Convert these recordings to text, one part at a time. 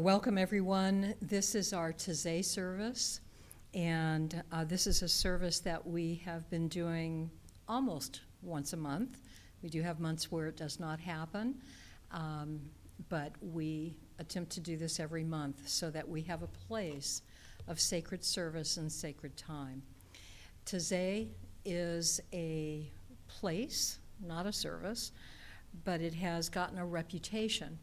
Welcome, everyone. This is our Taize Service, and this is a service that we have been doing almost once a month. We do have months where it does not happen, but we attempt to do this every month so that we have a place of sacred service and sacred time. Taize is a place, not a service, but it has gotten a reputation.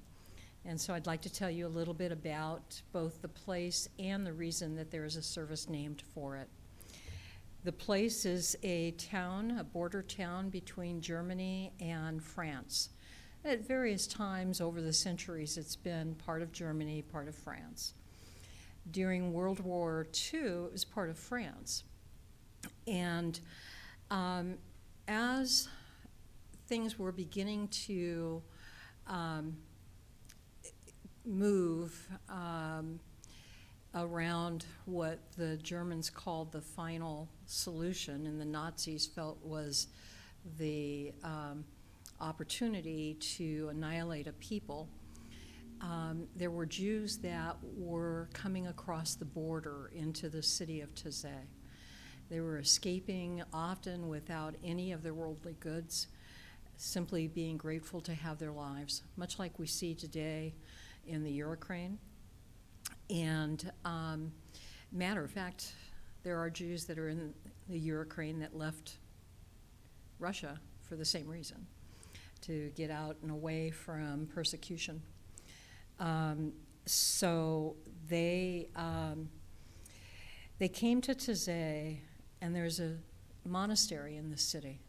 And so I'd like to tell you a little bit about both the place and the reason that there is a service named for it. The place is a town, a border town between Germany and France. At various times over the centuries, it's been part of Germany, part of France. During World War II, it was part of France. And as things were beginning to move around what the Germans called the final solution and the Nazis felt was the opportunity to annihilate a people, there were Jews that were coming across the border into the city of Taize. They were escaping often without any of their worldly goods, simply being grateful to have their lives, much like we see today in the Ukraine. And matter of fact, there are Jews that are in the Ukraine that left Russia for the same reason, to get out and away from persecution. So they came to Taize, and there's a monastery in the city.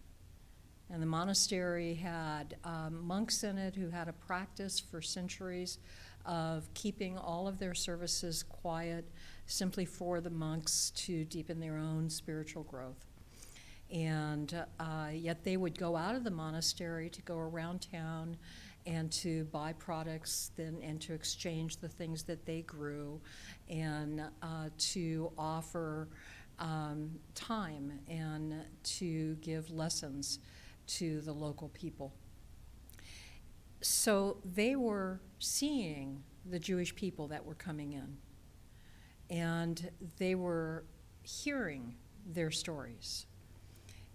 And the monastery had monks in it who had a practice for centuries of keeping all of their services quiet, simply for the monks to deepen their own spiritual growth. And yet they would go out of the monastery to go around town and to buy products and to exchange the things that they grew, and to offer time and to give lessons to the local people. So they were seeing the Jewish people that were coming in, and they were hearing their stories.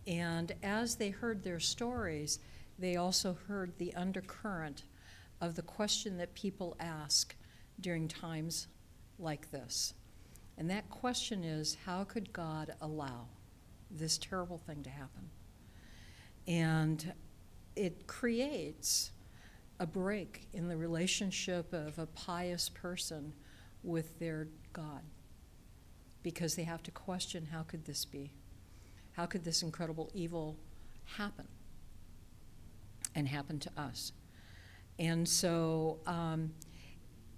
And as they heard their stories, they also heard the undercurrent of the question that people ask during times like this. And that question is, how could God allow this terrible thing to happen? And it creates a break in the relationship of a pious person with their God, because they have to question, how could this be? How could this incredible evil happen and happen to us? And so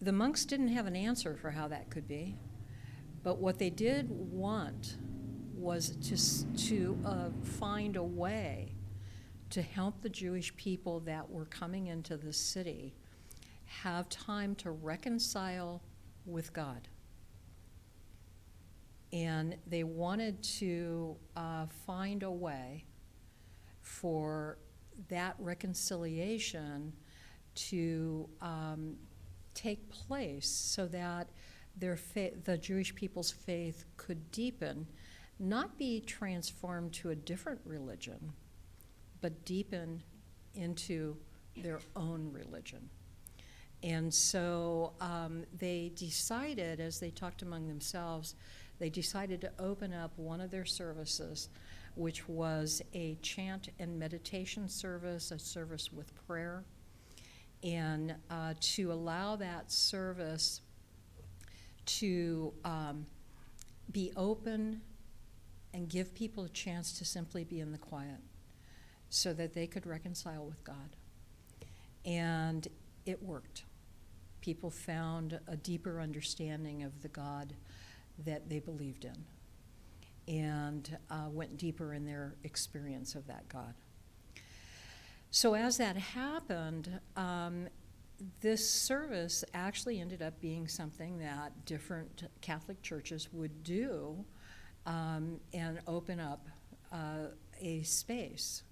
the monks didn't have an answer for how that could be, but what they did want was to find a way to help the Jewish people that were coming into the city have time to reconcile with God. And they wanted to find a way for that reconciliation to take place so that the Jewish people's faith could deepen, not be transformed to a different religion, but deepen into their own religion. And so they decided, as they talked among themselves, they decided to open up one of their services, which was a chant and meditation service, a service with prayer, and to allow that service to be open and give people a chance to simply be in the quiet, so that they could reconcile with God. And it worked. People found a deeper understanding of the God that they believed in, and went deeper in their experience of that God. So as that happened, this service actually ended up being something that different Catholic churches would do, and open up a space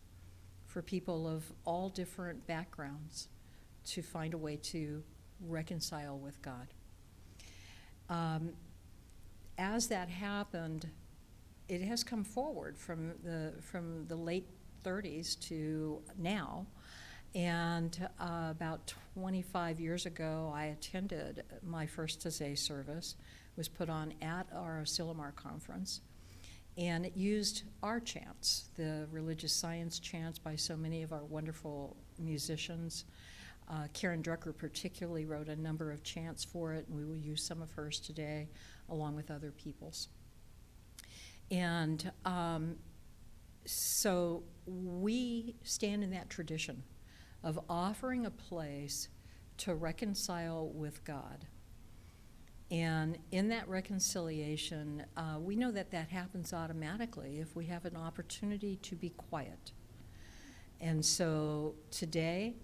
for people of all different backgrounds to find a way to reconcile with God. As that happened, it has come forward from the late 30s to now. And about 25 years ago, I attended my first Taize service. It was put on at our Asilomar conference. And it used our chants, the religious science chants by so many of our wonderful musicians. Karen Drucker particularly wrote a number of chants for it, and we will use some of hers today, along with other people's. And so we stand in that tradition of offering a place to reconcile with God. And in that reconciliation, we know that that happens automatically if we have an opportunity to be quiet. And so today,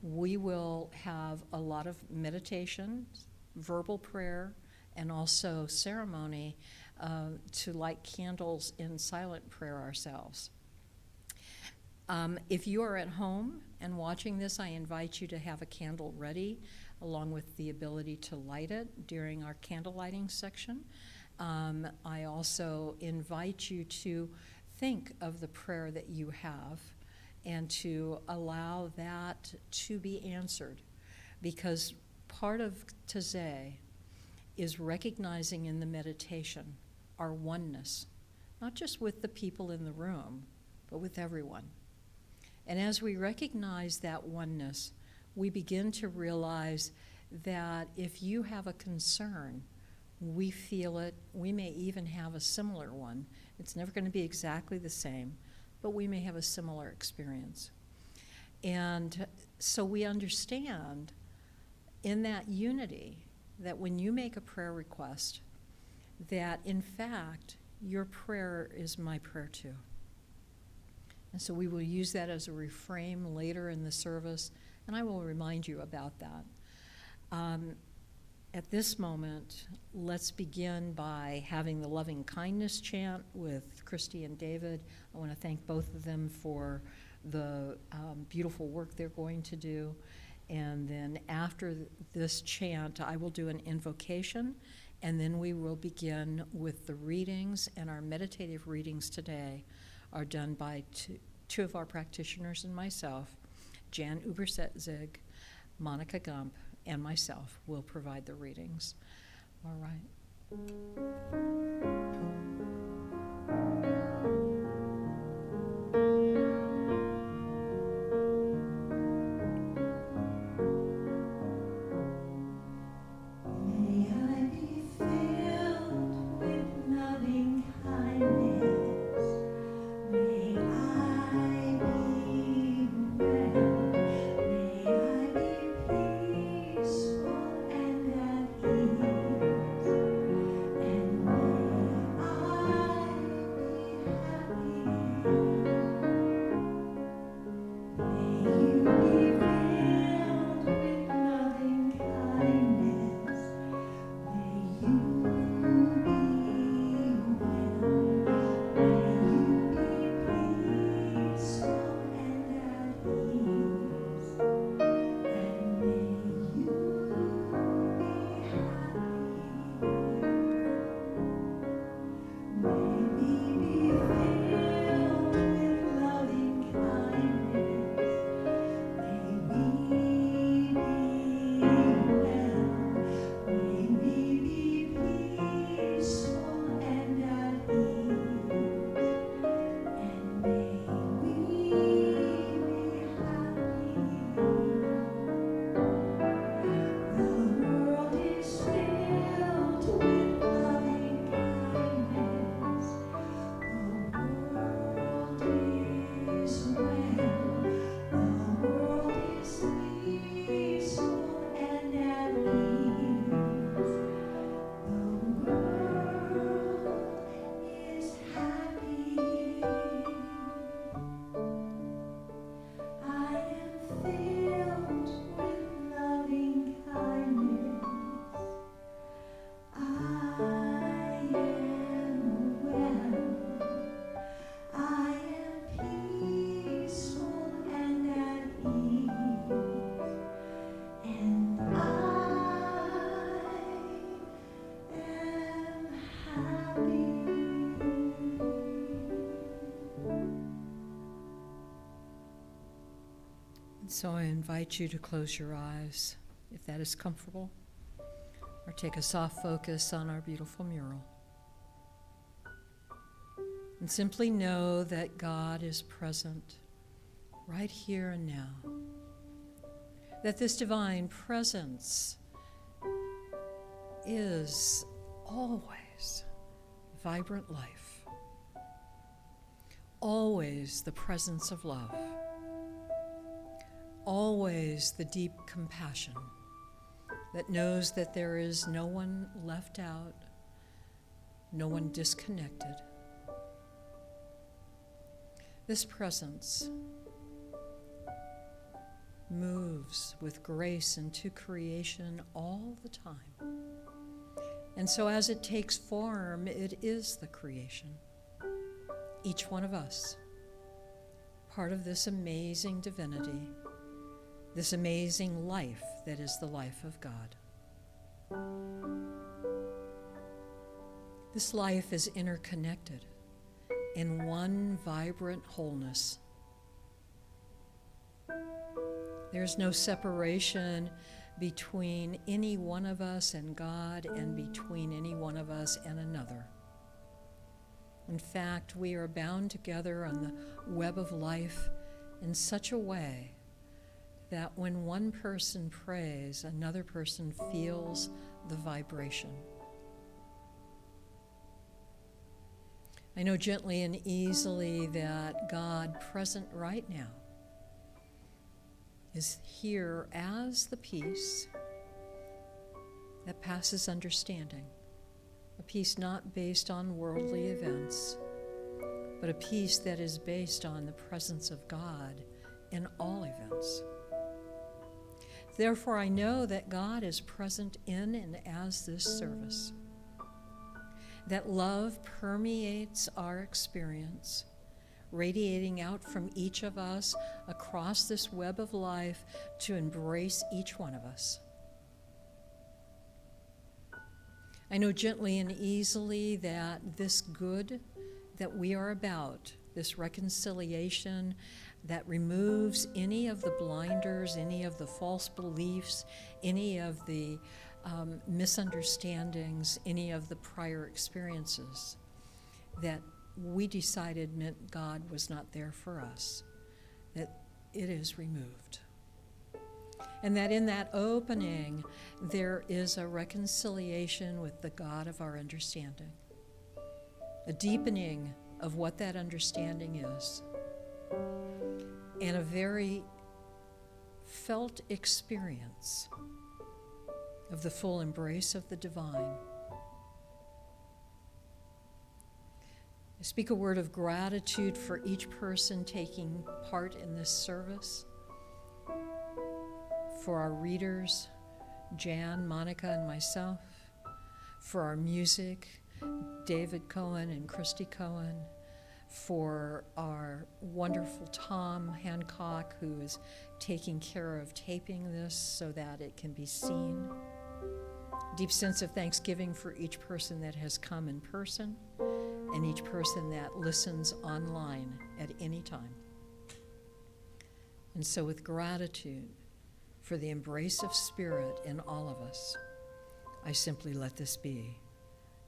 we will have a lot of meditation, verbal prayer, and also ceremony to light candles in silent prayer ourselves. If you are at home and watching this, I invite you to have a candle ready, along with the ability to light it during our candle lighting section. I also invite you to think of the prayer that you have and to allow that to be answered, because part of Taize is recognizing in the meditation our oneness, not just with the people in the room, but with everyone. And as we recognize that oneness, we begin to realize that if you have a concern, we feel it. We may even have a similar one. It's never going to be exactly the same, but we may have a similar experience. And so we understand in that unity that when you make a prayer request, that in fact, your prayer is my prayer too. And so we will use that as a reframe later in the service, and I will remind you about that. At this moment, let's begin by having the loving kindness chant with Christy and David. I want to thank both of them for the beautiful work they're going to do. And then after this chant, I will do an invocation, and then we will begin with the readings. And our meditative readings today are done by two of our practitioners and myself. Jan Ubersetzig, Monica Gump, and myself will provide the readings. All right. May I be peaceful and at ease. So I invite you to close your eyes, if that is comfortable, or take a soft focus on our beautiful mural. And simply know that God is present right here and now. That this divine presence is always vibrant life, always the presence of love, always the deep compassion that knows that there is no one left out, no one disconnected. This presence moves with grace into creation all the time. And so as it takes form, it is the creation. Each one of us, part of this amazing divinity, this amazing life that is the life of God. This life is interconnected in one vibrant wholeness. There's no separation between any one of us and God and between any one of us and another. In fact, we are bound together on the web of life in such a way that when one person prays, another person feels the vibration. I know gently and easily that God, present right now, is here as the peace that passes understanding, a peace not based on worldly events, but a peace that is based on the presence of God in all events. Therefore, I know that God is present in and as this service, that love permeates our experience, radiating out from each of us across this web of life to embrace each one of us. I know gently and easily that this good that we are about, this reconciliation that removes any of the blinders, any of the false beliefs, any of the misunderstandings, any of the prior experiences that we decided meant God was not there for us, that it is removed. And that in that opening, there is a reconciliation with the God of our understanding, a deepening of what that understanding is, and a very felt experience of the full embrace of the divine. I speak a word of gratitude for each person taking part in this service, for our readers, Jan, Monica, and myself, for our music, David Cohen and Christy Cohen, for our wonderful Tom Hancock, who is taking care of taping this so that it can be seen. Deep sense of thanksgiving for each person that has come in person and each person that listens online at any time. And so with gratitude for the embrace of spirit in all of us, I simply let this be,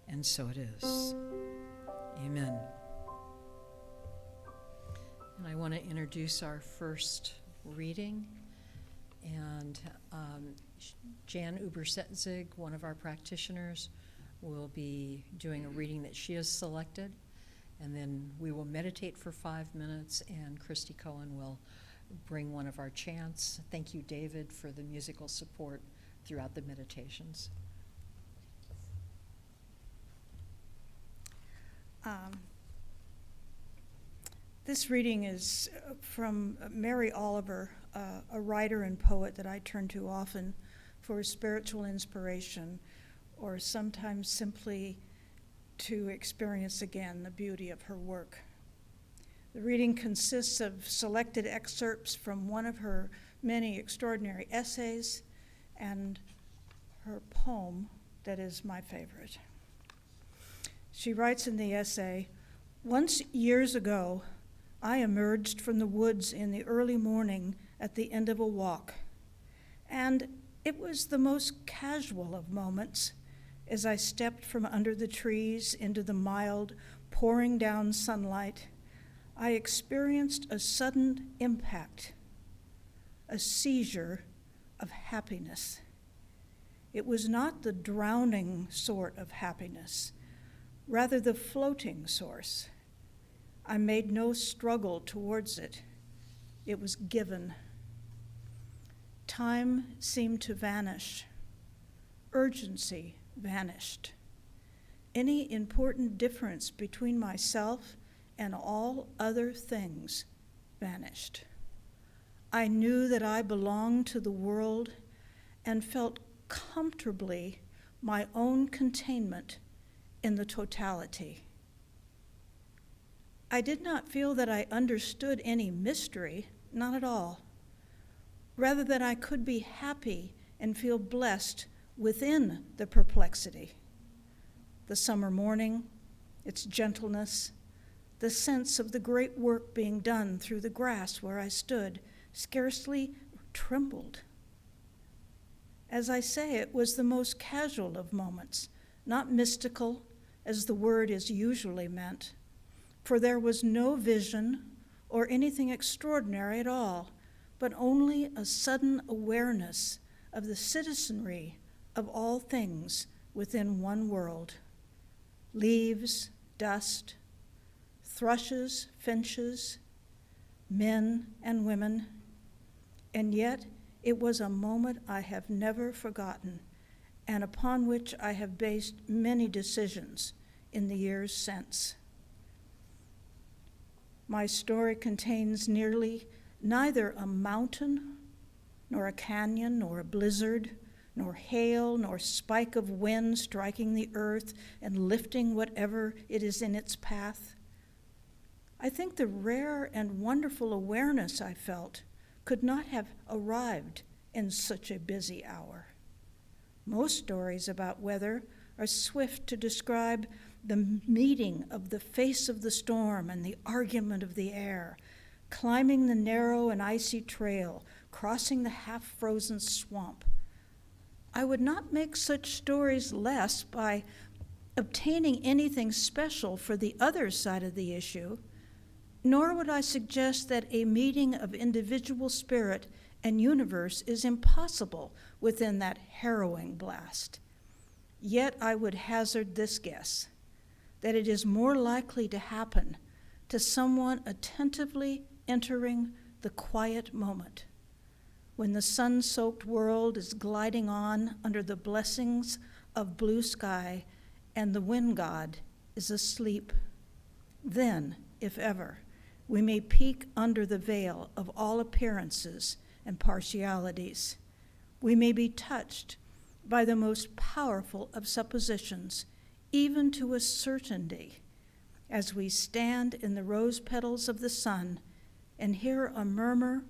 and so it is. Amen. And I want to introduce our first reading, and Jan Uber-Setzig, one of our practitioners, will be doing a reading that she has selected, and then we will meditate for 5 minutes, and Christy Cohen will bring one of our chants. Thank you, David, for the musical support throughout the meditations. This reading is from Mary Oliver, a writer and poet that I turn to often for spiritual inspiration, or sometimes simply to experience again the beauty of her work. The reading consists of selected excerpts from one of her many extraordinary essays and her poem that is my favorite. She writes in the essay, "Once years ago, I emerged from the woods in the early morning at the end of a walk. And it was the most casual of moments as I stepped from under the trees into the mild, pouring down sunlight. I experienced a sudden impact, a seizure of happiness. It was not the drowning sort of happiness, rather the floating source. I made no struggle towards it. It was given. Time seemed to vanish. Urgency vanished. Any important difference between myself and all other things vanished. I knew that I belonged to the world and felt comfortably my own containment in the totality. I did not feel that I understood any mystery, not at all. Rather that I could be happy and feel blessed within the perplexity. The summer morning, its gentleness, the sense of the great work being done through the grass where I stood, scarcely trembled. As I say, it was the most casual of moments, not mystical, as the word is usually meant, for there was no vision or anything extraordinary at all, but only a sudden awareness of the citizenry of all things within one world. Leaves, dust, thrushes, finches, men and women, and yet it was a moment I have never forgotten and upon which I have based many decisions in the years since. My story contains neither a mountain, nor a canyon, nor a blizzard, nor hail, nor spike of wind striking the earth and lifting whatever it is in its path. I think the rare and wonderful awareness I felt could not have arrived in such a busy hour. Most stories about weather are swift to describe the meeting of the face of the storm and the argument of the air, climbing the narrow and icy trail, crossing the half-frozen swamp. I would not make such stories less by obtaining anything special for the other side of the issue, nor would I suggest that a meeting of individual spirit and universe is impossible within that harrowing blast. Yet I would hazard this guess, that it is more likely to happen to someone attentively entering the quiet moment, when the sun-soaked world is gliding on under the blessings of blue sky and the wind god is asleep. Then, if ever, we may peek under the veil of all appearances and partialities. We may be touched by the most powerful of suppositions, even to a certainty, as we stand in the rose petals of the sun and hear a murmur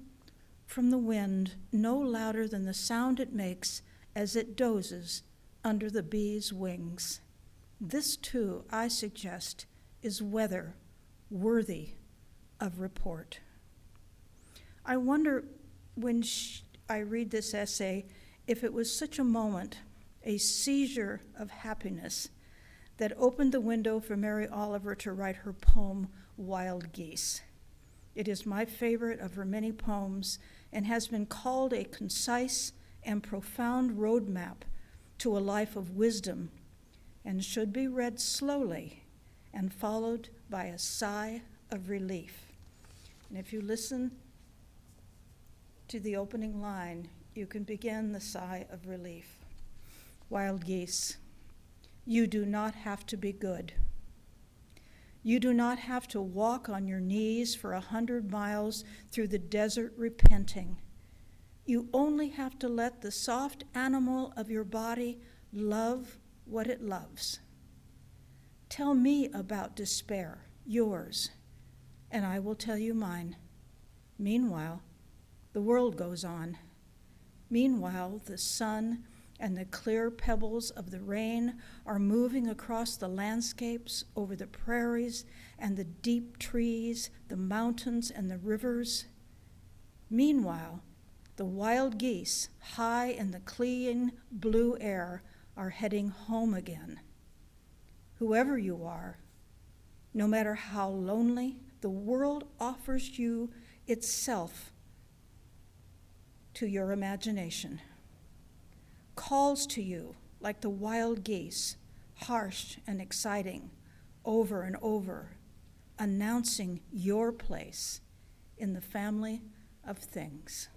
from the wind no louder than the sound it makes as it dozes under the bee's wings. This, too, I suggest, is weather worthy of report. I wonder, when I read this essay, if it was such a moment, a seizure of happiness, that opened the window for Mary Oliver to write her poem, Wild Geese. It is my favorite of her many poems and has been called a concise and profound roadmap to a life of wisdom, and should be read slowly and followed by a sigh of relief. And if you listen to the opening line, you can begin the sigh of relief. Wild geese, you do not have to be good. You do not have to walk on your knees for 100 miles through the desert repenting. You only have to let the soft animal of your body love what it loves. Tell me about despair, yours, and I will tell you mine. Meanwhile, the world goes on. Meanwhile, the sun and the clear pebbles of the rain are moving across the landscapes, over the prairies and the deep trees, the mountains and the rivers. Meanwhile, the wild geese, high in the clean blue air, are heading home again. Whoever you are, no matter how lonely, the world offers you itself to your imagination, calls to you like the wild geese, harsh and exciting, over and over, announcing your place in the family of things.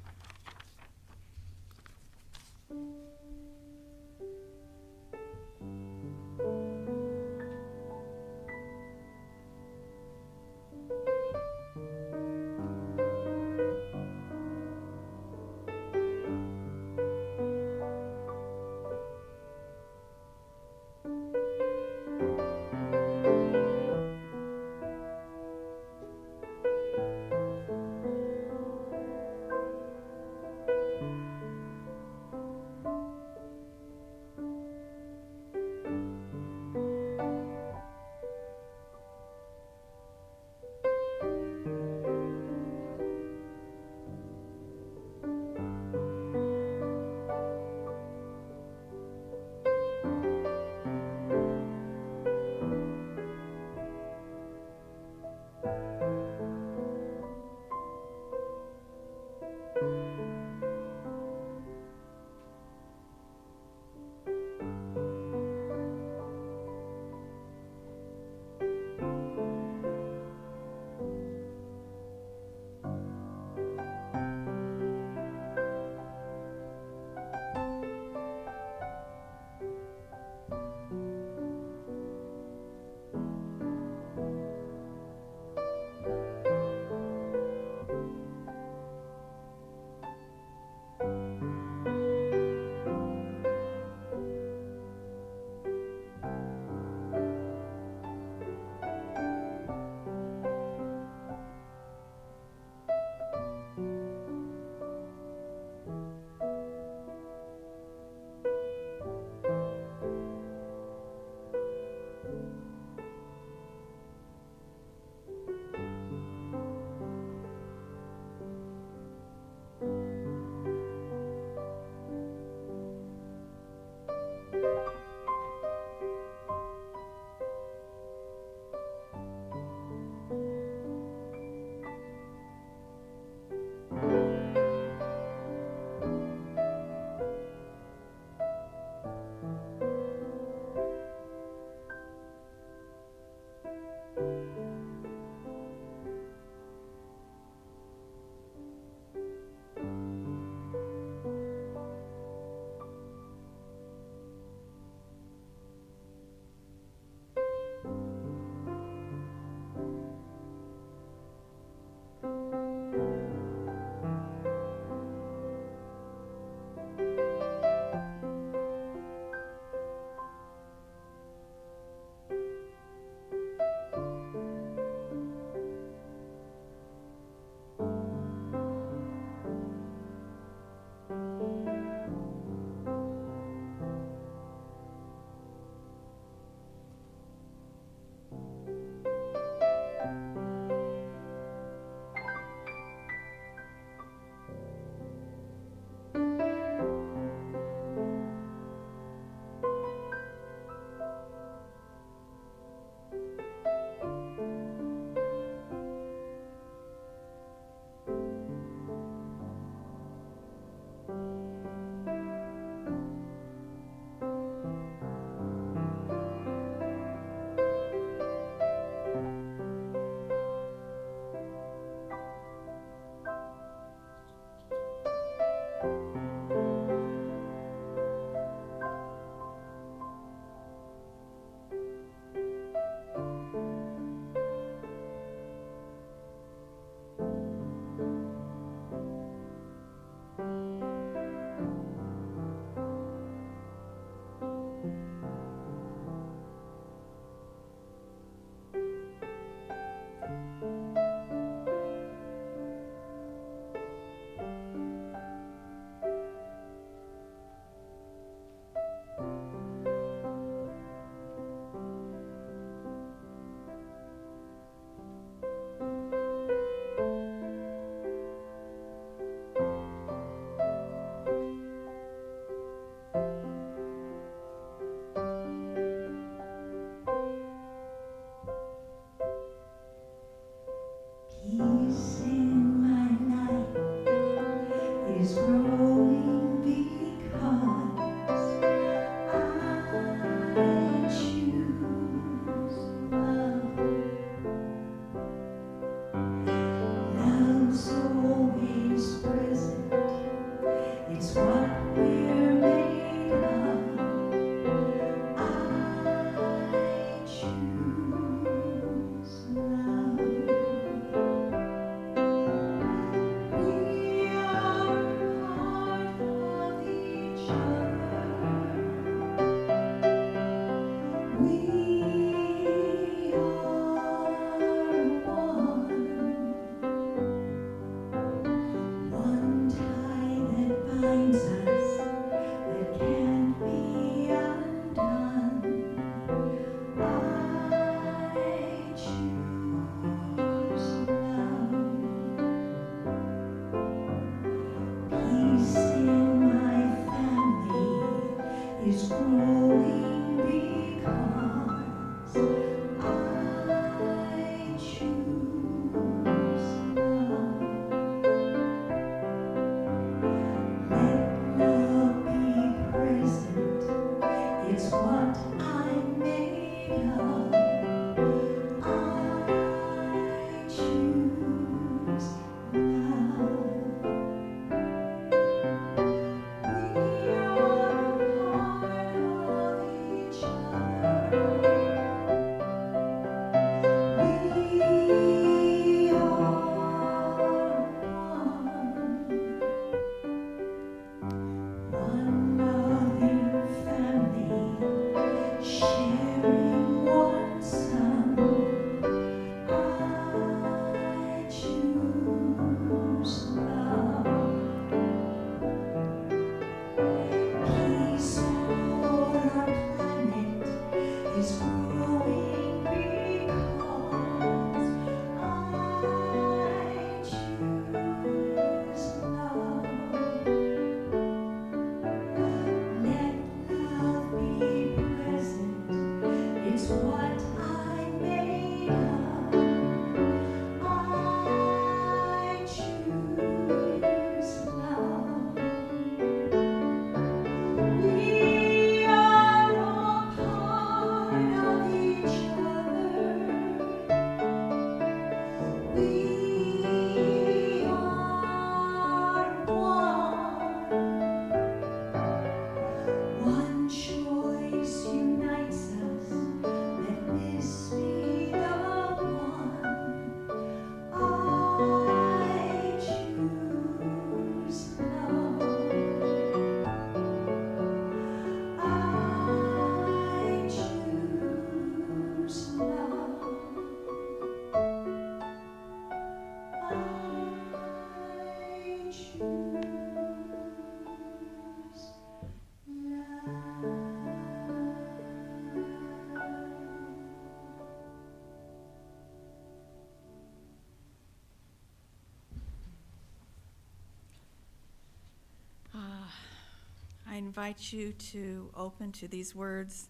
invite you to open to these words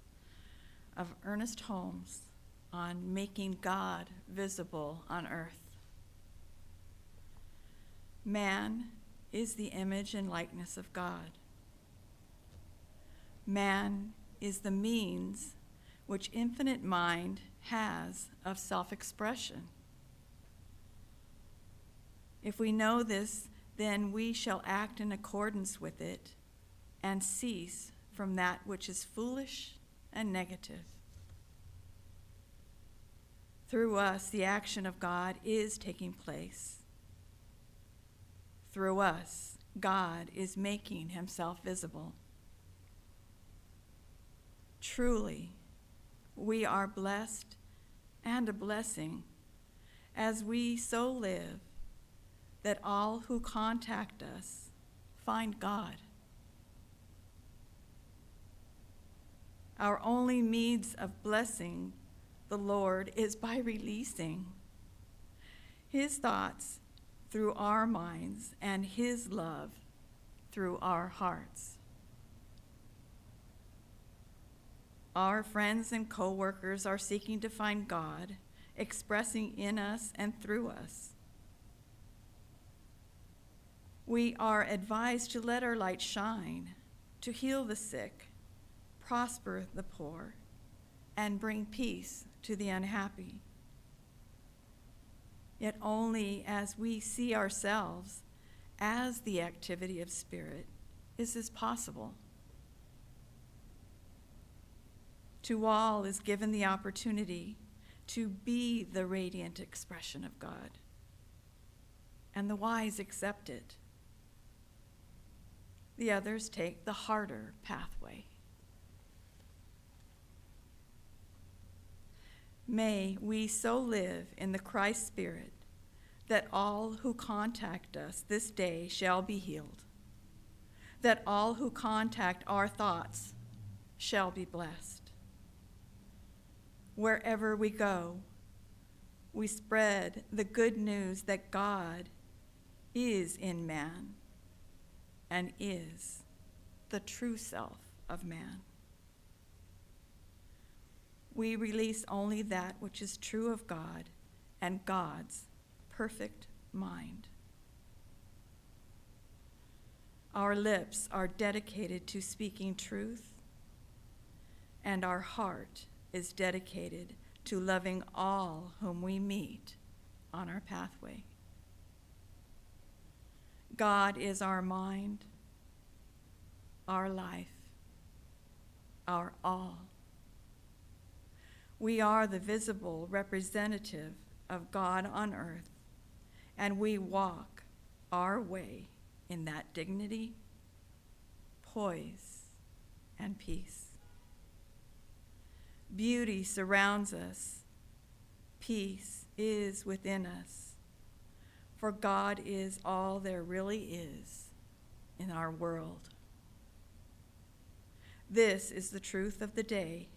of Ernest Holmes on making God visible on earth. Man is the image and likeness of God. Man is the means which infinite mind has of self-expression. If we know this, then we shall act in accordance with it and cease from that which is foolish and negative. Through us, the action of God is taking place. Through us, God is making himself visible. Truly, we are blessed and a blessing as we so live that all who contact us find God. Our only means of blessing the Lord is by releasing his thoughts through our minds and his love through our hearts. Our friends and co-workers are seeking to find God, expressing in us and through us. We are advised to let our light shine, to heal the sick, prosper the poor, and bring peace to the unhappy. Yet only as we see ourselves as the activity of spirit is this possible. To all is given the opportunity to be the radiant expression of God, and the wise accept it. The others take the harder pathway. May we so live in the Christ Spirit that all who contact us this day shall be healed, that all who contact our thoughts shall be blessed. Wherever we go, we spread the good news that God is in man and is the true self of man. We release only that which is true of God and God's perfect mind. Our lips are dedicated to speaking truth, and our heart is dedicated to loving all whom we meet on our pathway. God is our mind, our life, our all. We are the visible representative of God on earth, and we walk our way in that dignity, poise, and peace. Beauty surrounds us. Peace is within us. For God is all there really is in our world. This is the truth of the day,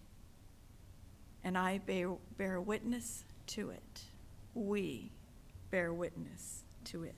and I bear witness to it. We bear witness to it.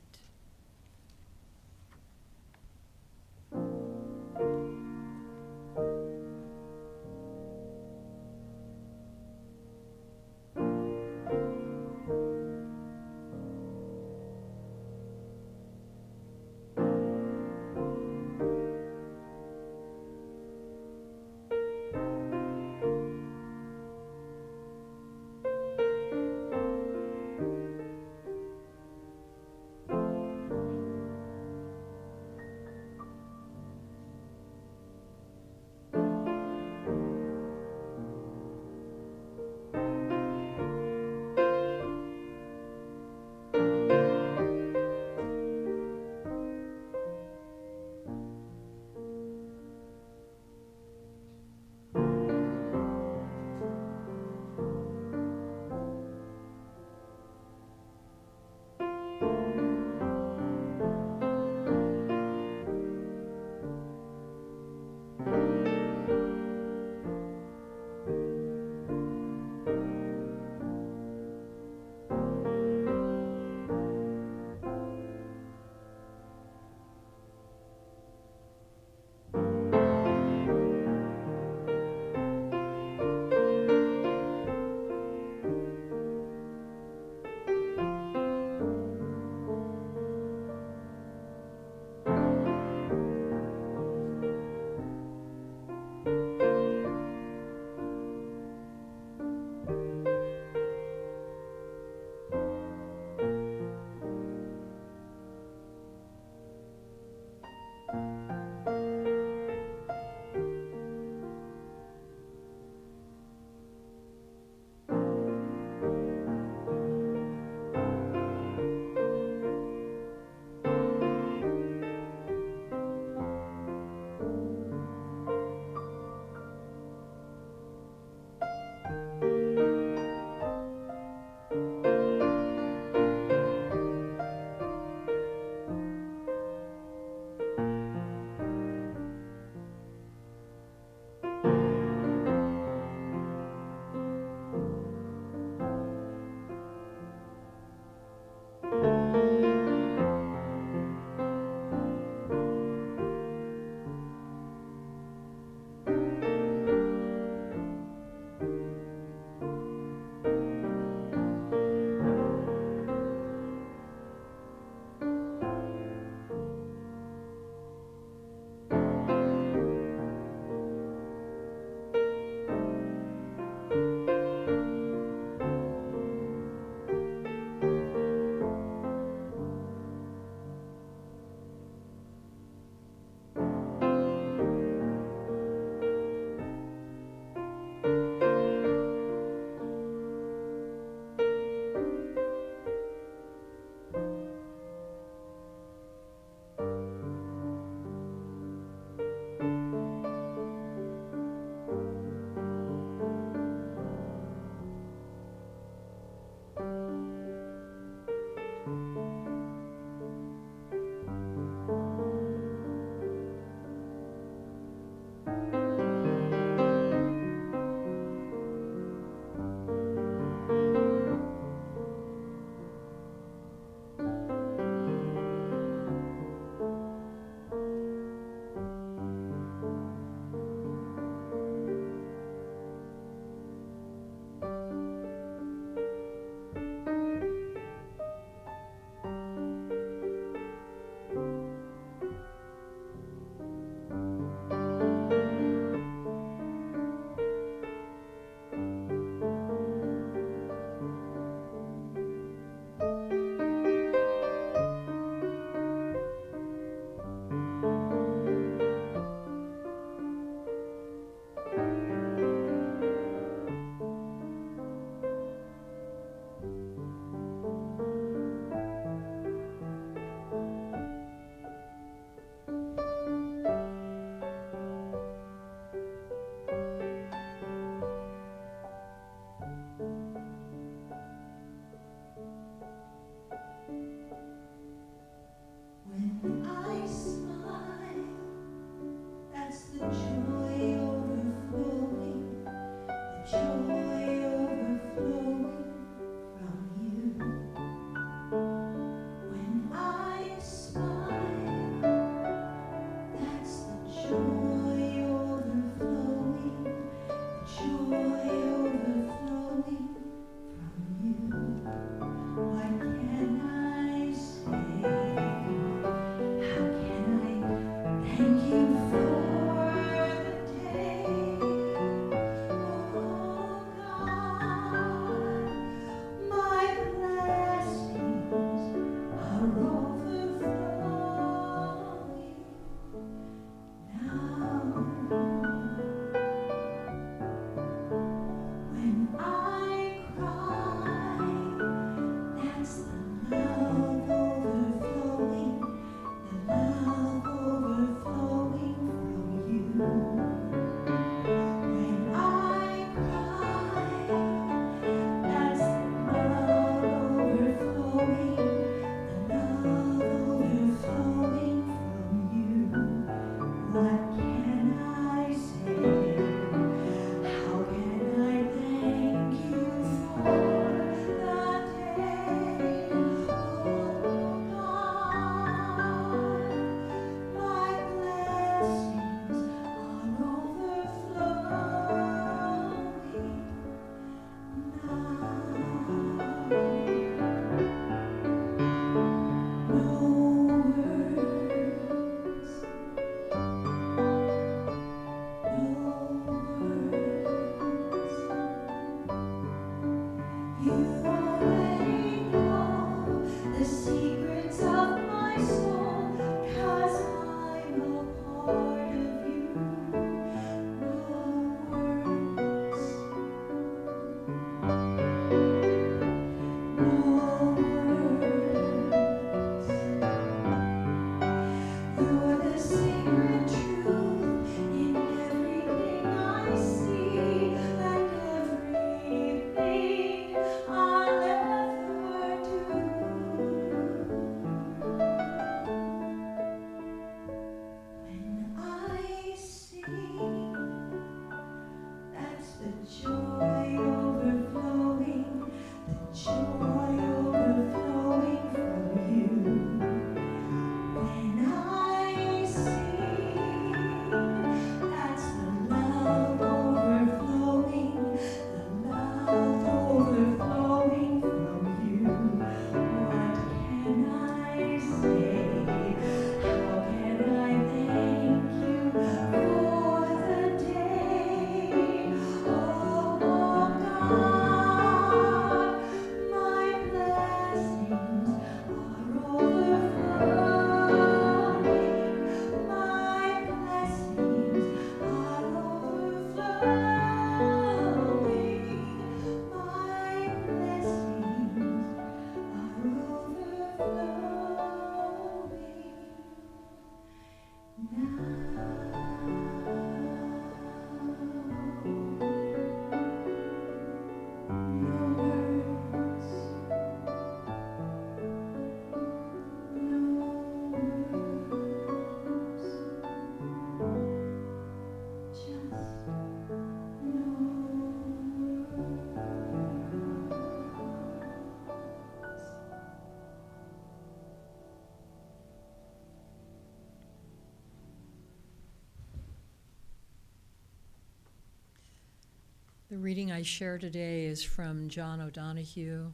The reading I share today is from John O'Donohue.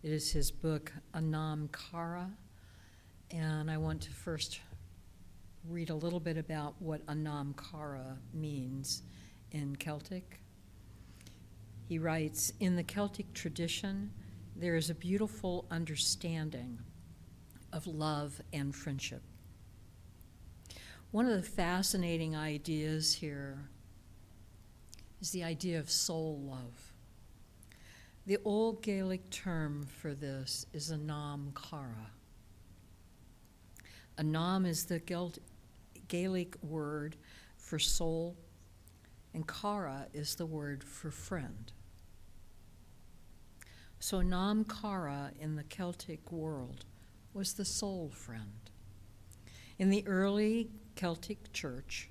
It is his book, Anam Cara, and I want to first read a little bit about what Anam Cara means in Celtic. He writes, in the Celtic tradition, there is a beautiful understanding of love and friendship. One of the fascinating ideas here is the idea of soul love. The old Gaelic term for this is Anam Cara. Anam is the Gaelic word for soul, and Cara is the word for friend. So Anam Cara in the Celtic world was the soul friend. In the early Celtic church,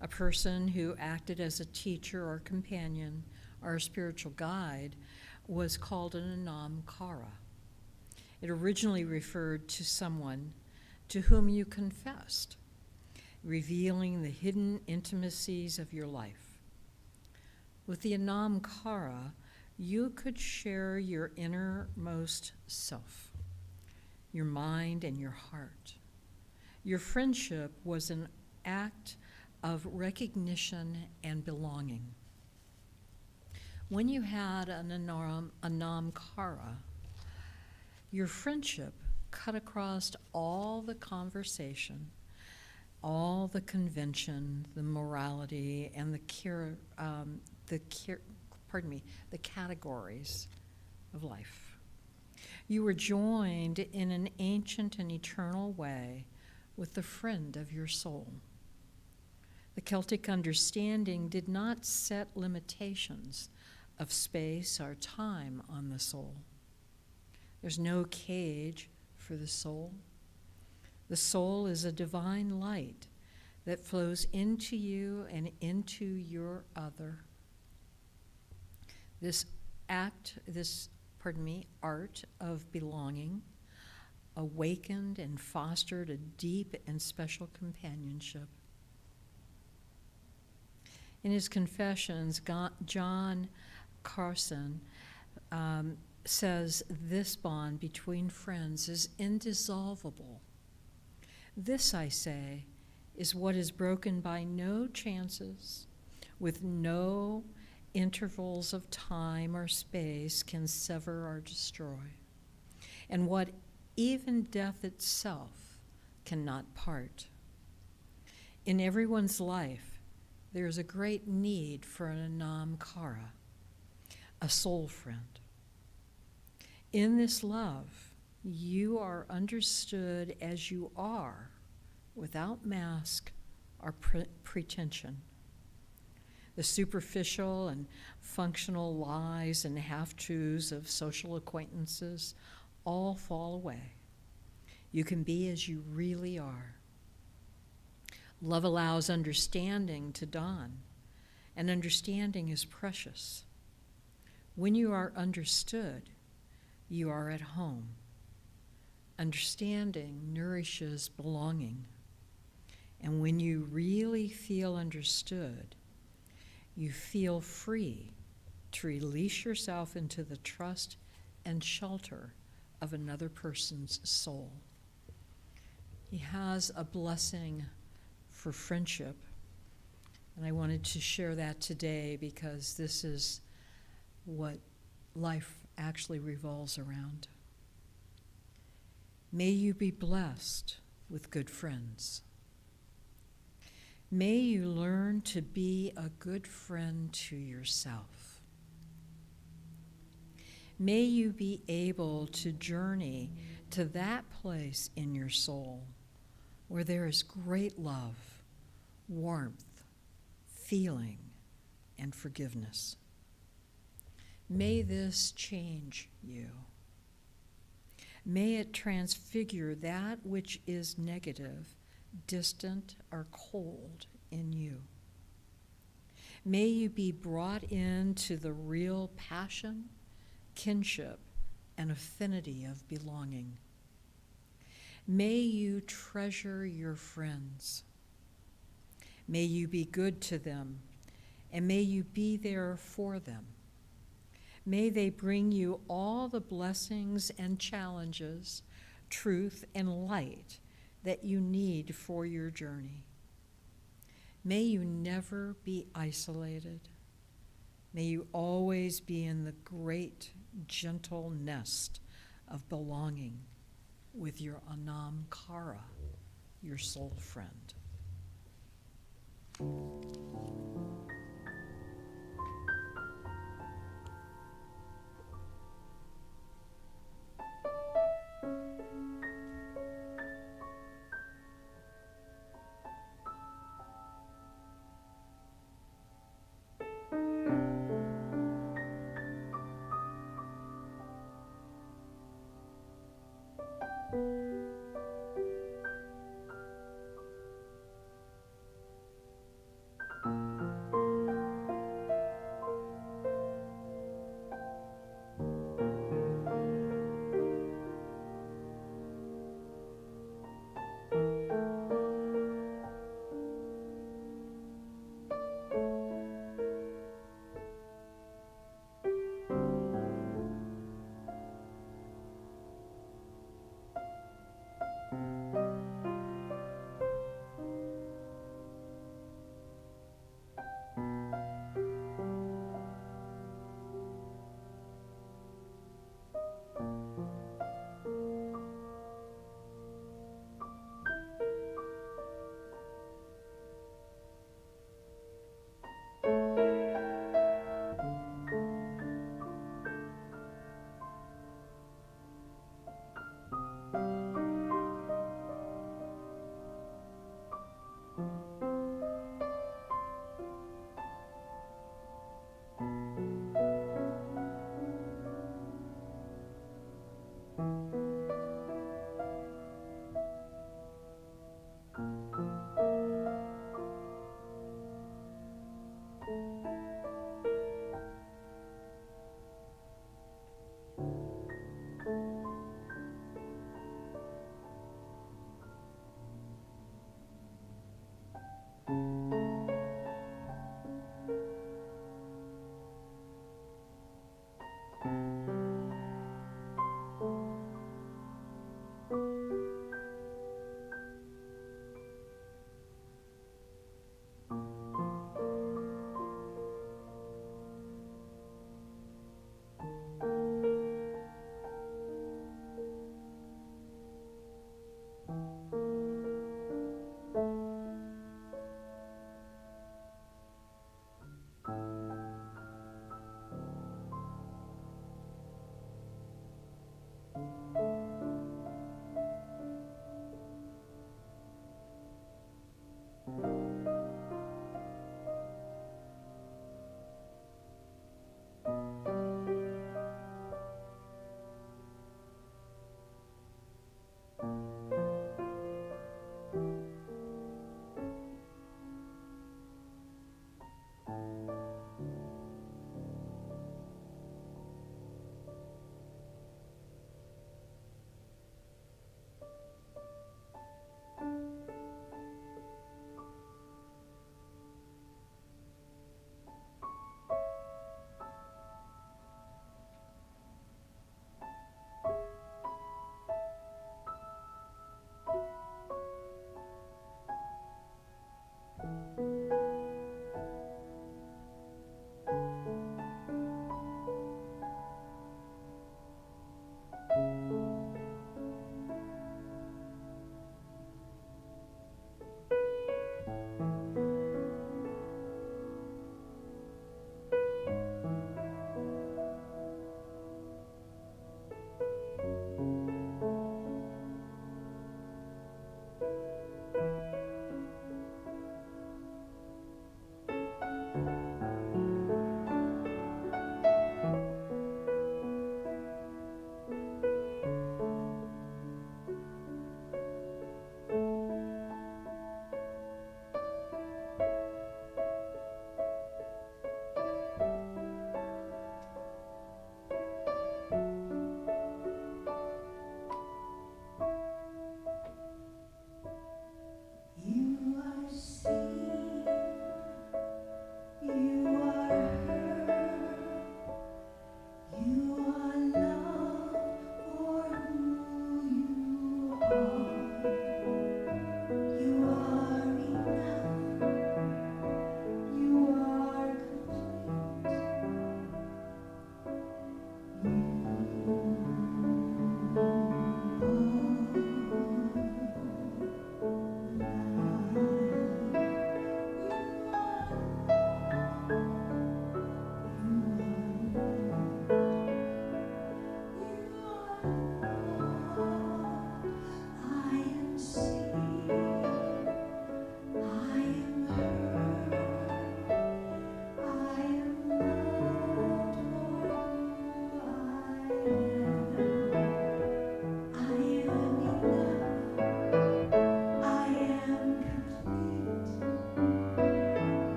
a person who acted as a teacher or companion or a spiritual guide was called an Anam Cara. It originally referred to someone to whom you confessed, revealing the hidden intimacies of your life. With the Anam Cara, you could share your innermost self, your mind and your heart. Your friendship was an act of recognition and belonging. When you had an Anam Cara, your friendship cut across all the conversation, all the convention, the morality, and the categories of life. You were joined in an ancient and eternal way with the friend of your soul. The Celtic understanding did not set limitations of space or time on the soul. There's no cage for the soul. The soul is a divine light that flows into you and into your other. This art of belonging awakened and fostered a deep and special companionship. In his Confessions, John Carson says this bond between friends is indissoluble. This, I say, is what is broken by no chances, with no intervals of time or space can sever or destroy, and what even death itself cannot part. In everyone's life, there is a great need for an Anam Cara, a soul friend. In this love, you are understood as you are, without mask or pretension. The superficial and functional lies and half-truths of social acquaintances all fall away. You can be as you really are. Love allows understanding to dawn, and understanding is precious. When you are understood, you are at home. Understanding nourishes belonging. And when you really feel understood, you feel free to release yourself into the trust and shelter of another person's soul. He has a blessing for friendship, and I wanted to share that today because this is what life actually revolves around. May you be blessed with good friends. May you learn to be a good friend to yourself. May you be able to journey to that place in your soul where there is great love, warmth, feeling, and forgiveness. May this change you. May it transfigure that which is negative, distant, or cold in you. May you be brought into the real passion, kinship, and affinity of belonging. May you treasure your friends. May you be good to them, and may you be there for them. May they bring you all the blessings and challenges, truth and light that you need for your journey. May you never be isolated. May you always be in the great, gentle nest of belonging with your Anam Cara, your soul friend.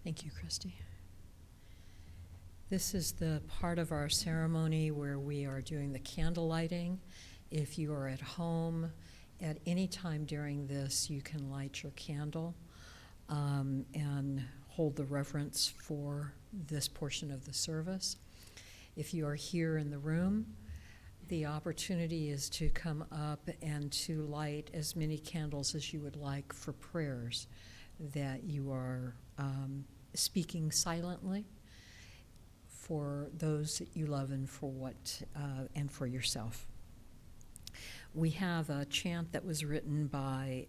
Thank you, Christy. This is the part of our ceremony where we are doing the candle lighting. If you are at home at any time during this, you can light your candle and hold the reverence for this portion of the service. If you are here in the room, the opportunity is to come up and to light as many candles as you would like for prayers that you are speaking silently for those that you love and for and for yourself. We have a chant that was written by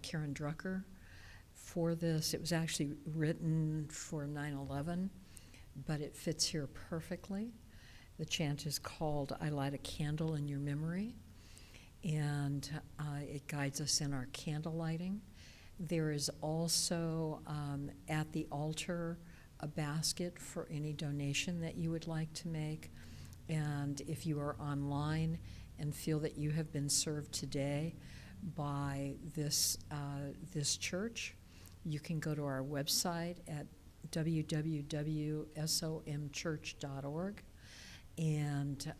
Karen Drucker for this. It was actually written for 9/11, but it fits here perfectly. The chant is called "I Light a Candle in Your Memory," and it guides us in our candle lighting. There is also at the altar a basket for any donation that you would like to make. And if you are online and feel that you have been served today by this church, you can go to our website at www.somchurch.org and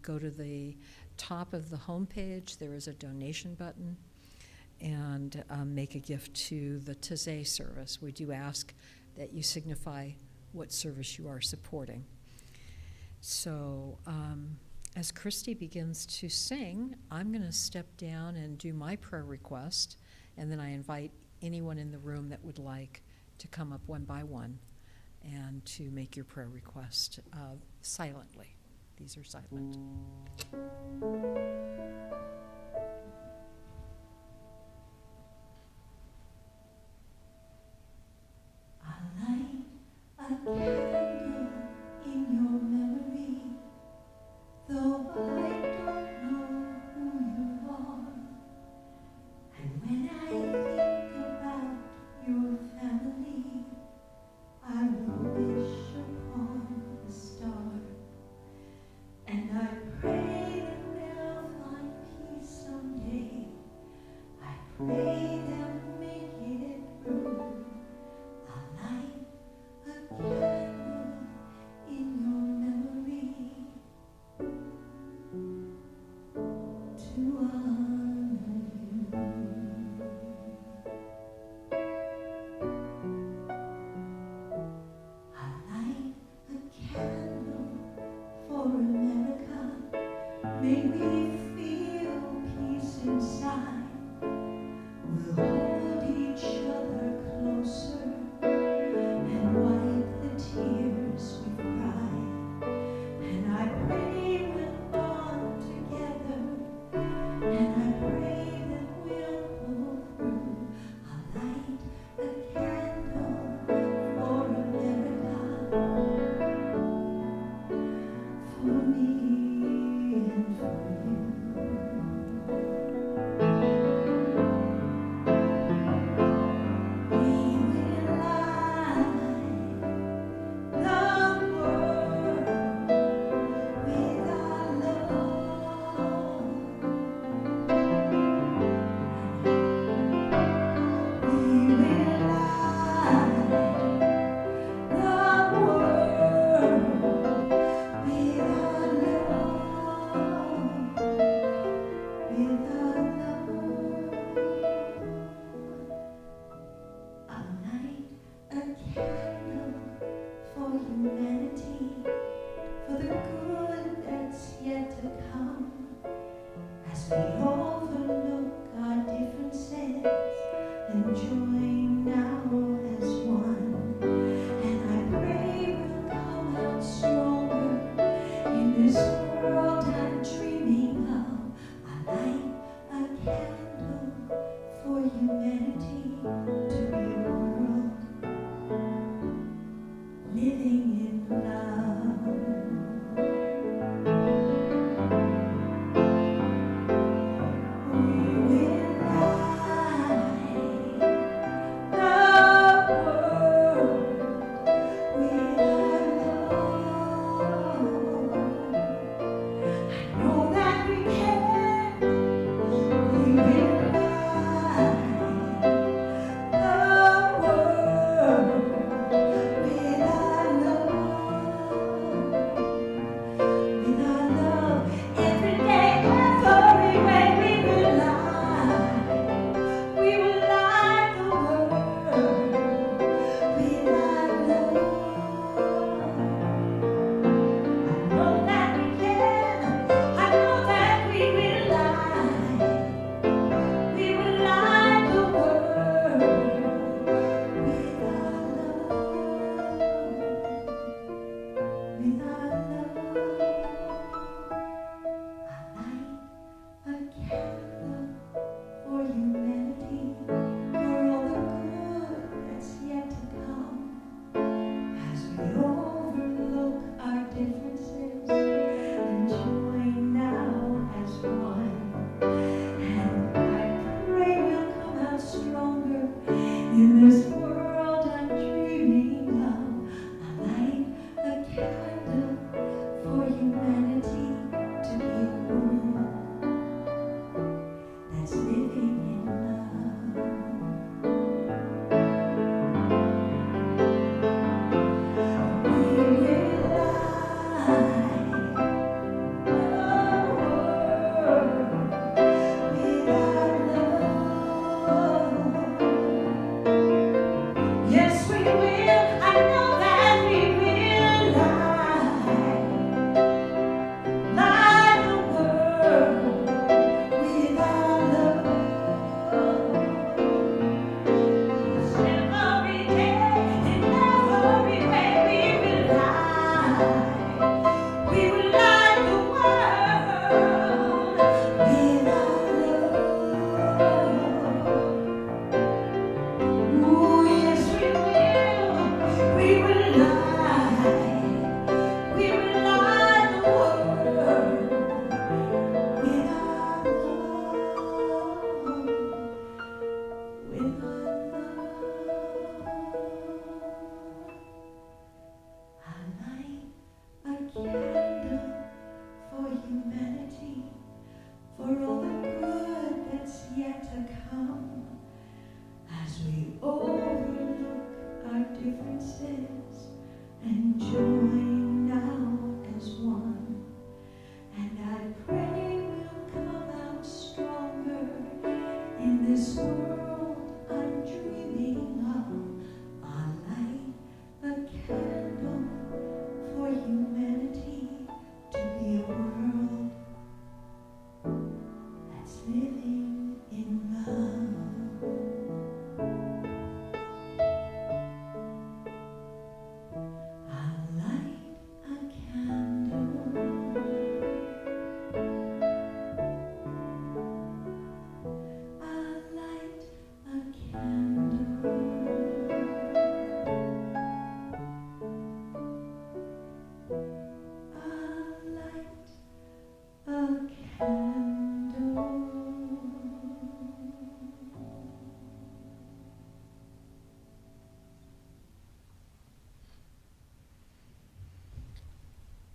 go to the top of the homepage. There is a donation button, and make a gift to the Taize Service. We do ask that you signify what service you are supporting. So as Christy begins to sing, I'm going to step down and do my prayer request, and then I invite anyone in the room that would like to come up one by one and to make your prayer request silently. These are silent. And I pray that they'll find peace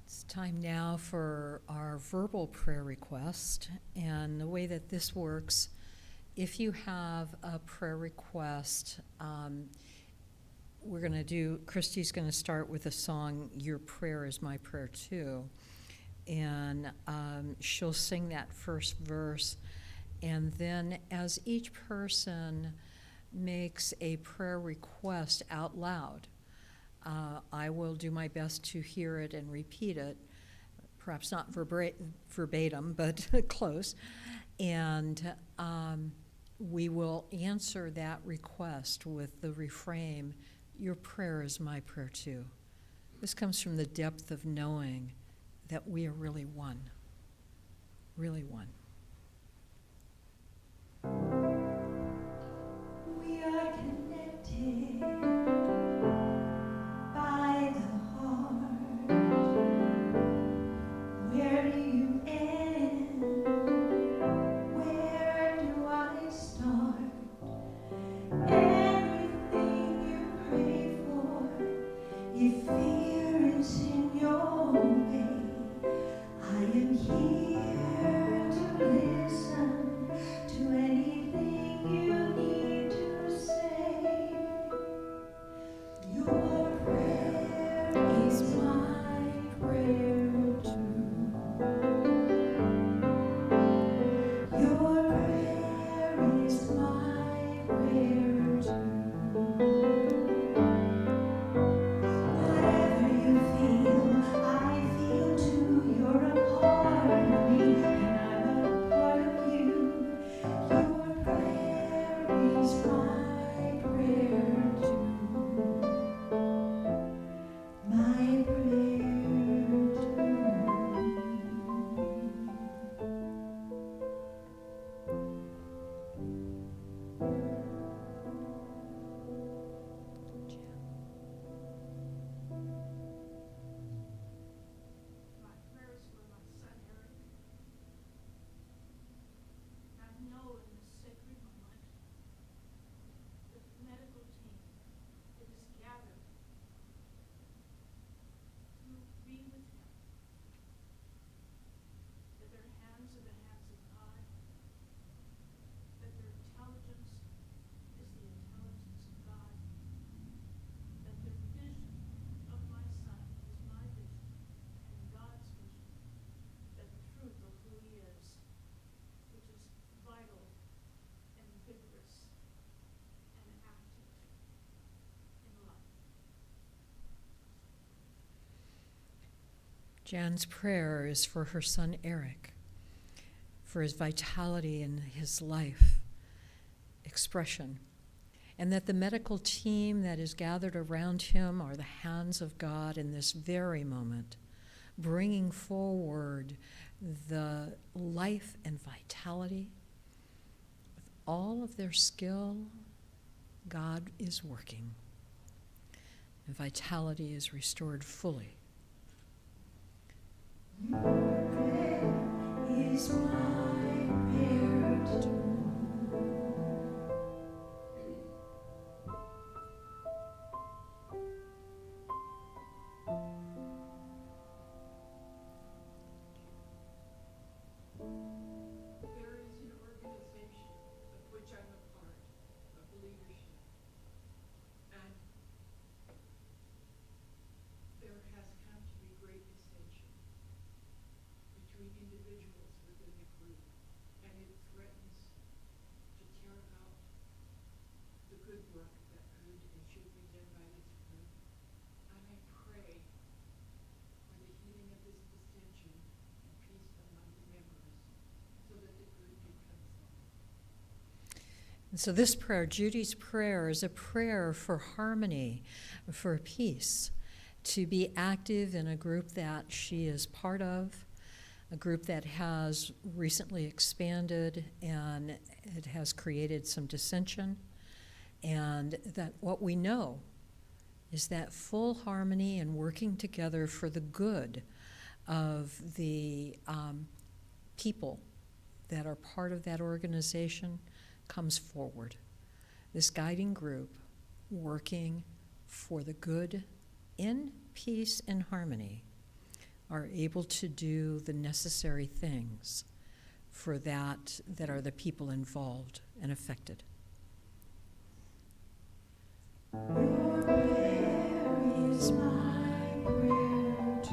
It's time now for our verbal prayer request. And the way that this works, if you have a prayer request, Christy's going to start with a song, Your Prayer is My Prayer Too. And she'll sing that first verse. And then as each person makes a prayer request out loud, I will do my best to hear it and repeat it, perhaps not verbatim, but close. And we will answer that request with the refrain, your prayer is my prayer too. This comes from the depth of knowing that we are really one, really one. We are connected by the heart. Where do you end? Where do I start? Everything you pray for, if fear is in your way, I am here to Jan's prayer is for her son Eric, for his vitality and his life expression, and that the medical team that is gathered around him are the hands of God in this very moment, bringing forward the life and vitality. With all of their skill, God is working, and vitality is restored fully. Is my prayer to There is an organization of which I'm a part, of leadership, and there has come to be great dissension between individuals within the group, and it threatens to tear out the good work that could and should be done by this group. And I pray for the healing of this dissension and peace among the members, so that the group can come forward. And so this prayer, Judy's prayer, is a prayer for harmony, for peace, to be active in a group that she is part of, a group that has recently expanded and it has created some dissension, and that what we know is that full harmony and working together for the good of the people that are part of that organization comes forward. This guiding group working for the good in peace and harmony are able to do the necessary things for that are the people involved and affected. Your prayer is my prayer too.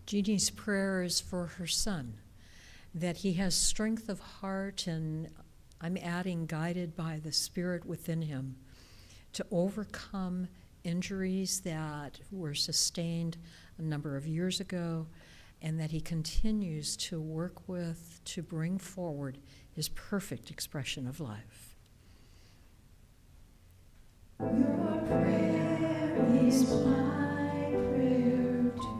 Jeannie's prayer is for her son, that he has strength of heart, and I'm adding guided by the Spirit within him, to overcome injuries that were sustained a number of years ago, and that he continues to work with to bring forward his perfect expression of life. Your prayer is my prayer too.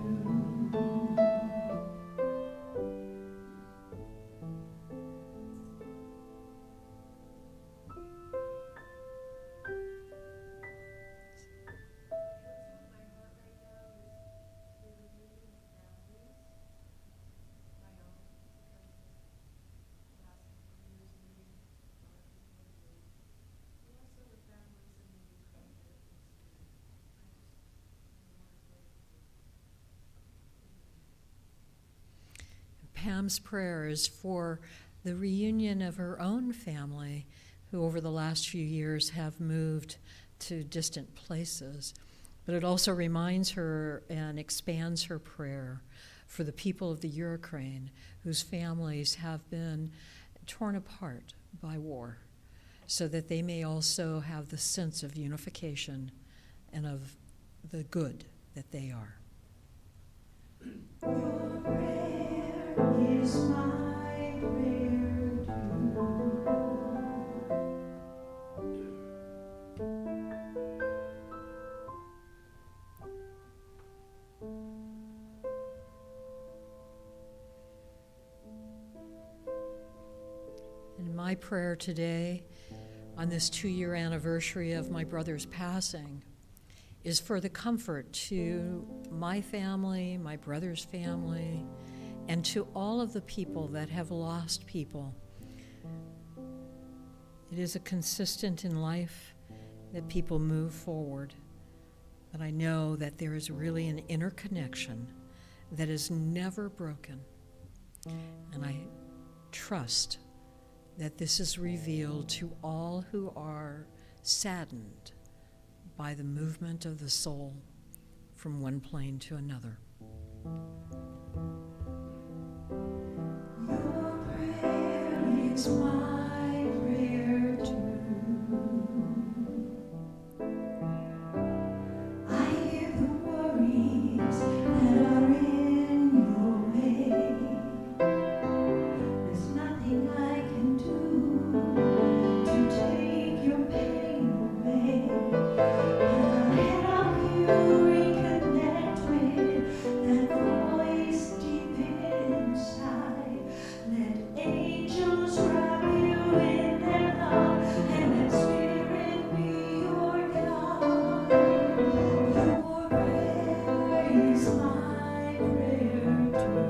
Pam's prayer is for the reunion of her own family, who over the last few years have moved to distant places. But it also reminds her and expands her prayer for the people of the Ukraine, whose families have been torn apart by war, so that they may also have the sense of unification and of the good that they are. Your prayer is my prayer too. And my prayer today, on this 2-year anniversary of my brother's passing, is for the comfort to my family, my brother's family, and to all of the people that have lost people. It is a consistent in life that people move forward But I know that there is really an interconnection that is never broken. And I trust that this is revealed to all who are saddened by the movement of the soul from one plane to another. Your prayer is my prayer too. I hear the worries that are in your way. There's nothing I can do to take your pain away. And I'll help you reconnect with that voice deep inside. Let angels wrap you in their love, and let spirit be your guide. Your prayer is my prayer too.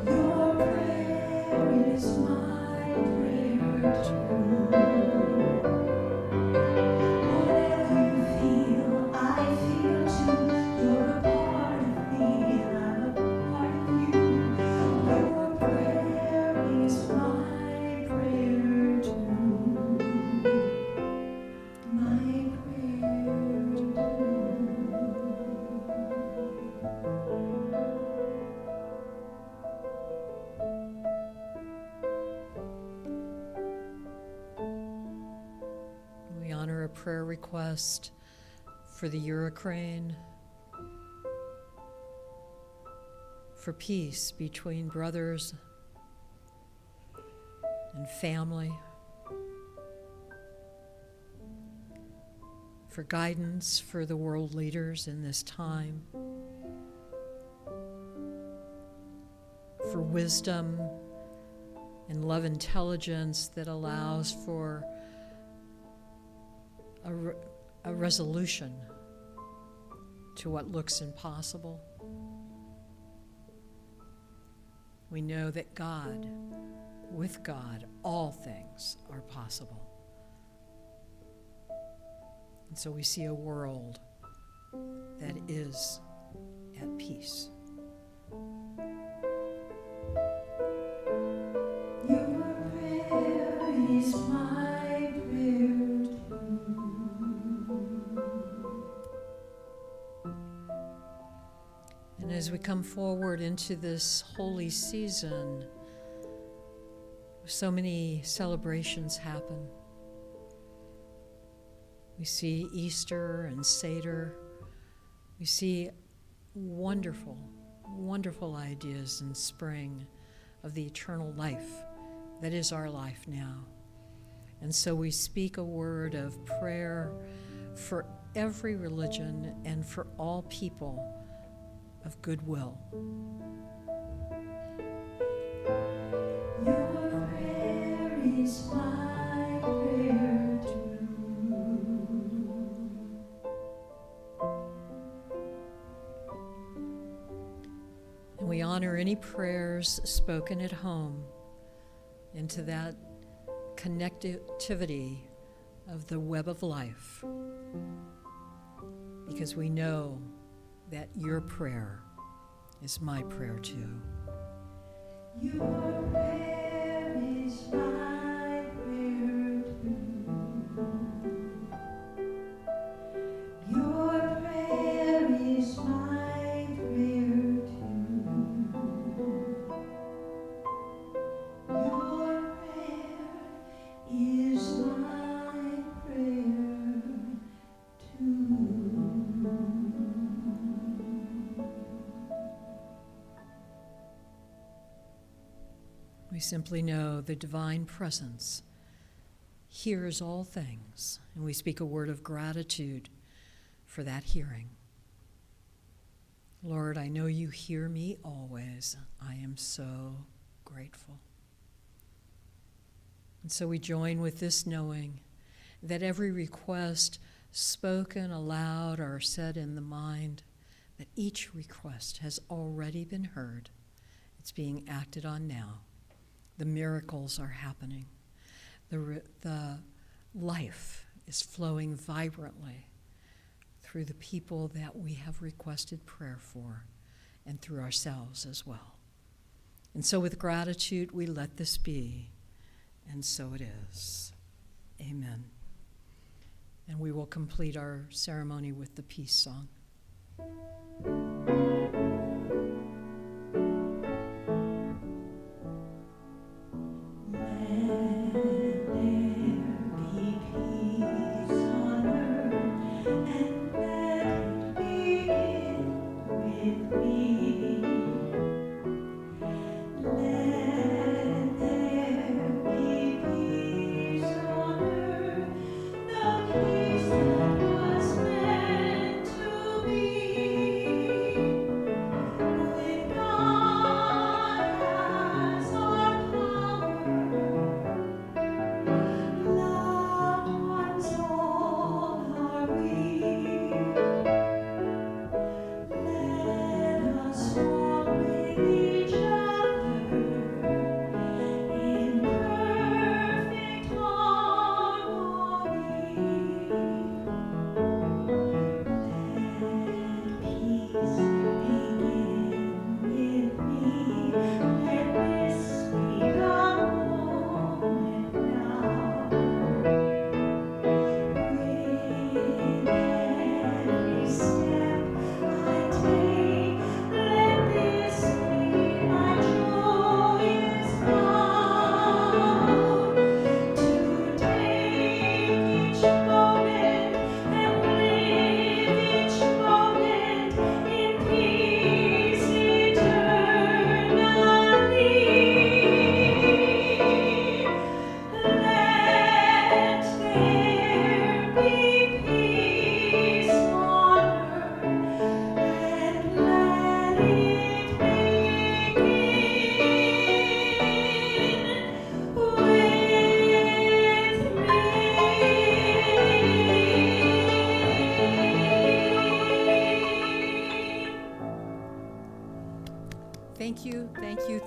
Your prayer is my prayer too. Whatever you feel, I feel too. You're a part of me, and I'm a part of you. Your prayer is my prayer too. My prayer too. We honor a prayer request for the Ukraine, for peace between brothers and family, for guidance for the world leaders in this time, for wisdom and love intelligence that allows for a resolution to what looks impossible. We know that God, with God, all things are possible. And so we see a world that is at peace. Your prayer is my prayer too. And as we come forward into this holy season, so many celebrations happen. We see Easter and Seder. We see wonderful, wonderful ideas in spring of the eternal life that is our life now. And so we speak a word of prayer for every religion and for all people of goodwill. Your prayer is my prayer too. And we honor any prayers spoken at home into that connectivity of the web of life, because we know that your prayer is my prayer too. Your prayer is my prayer too. Your prayer is my prayer too. Your prayer is my prayer too. We simply know the divine presence hears all things, and we speak a word of gratitude for that hearing. Lord, I know you hear me always. I am so grateful. And so we join with this knowing that every request spoken aloud or said in the mind, that each request has already been heard. It's being acted on now. The miracles are happening. The life is flowing vibrantly through the people that we have requested prayer for and through ourselves as well. And so with gratitude, we let this be, and so it is. Amen. And we will complete our ceremony with the peace song.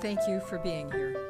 Thank you for being here.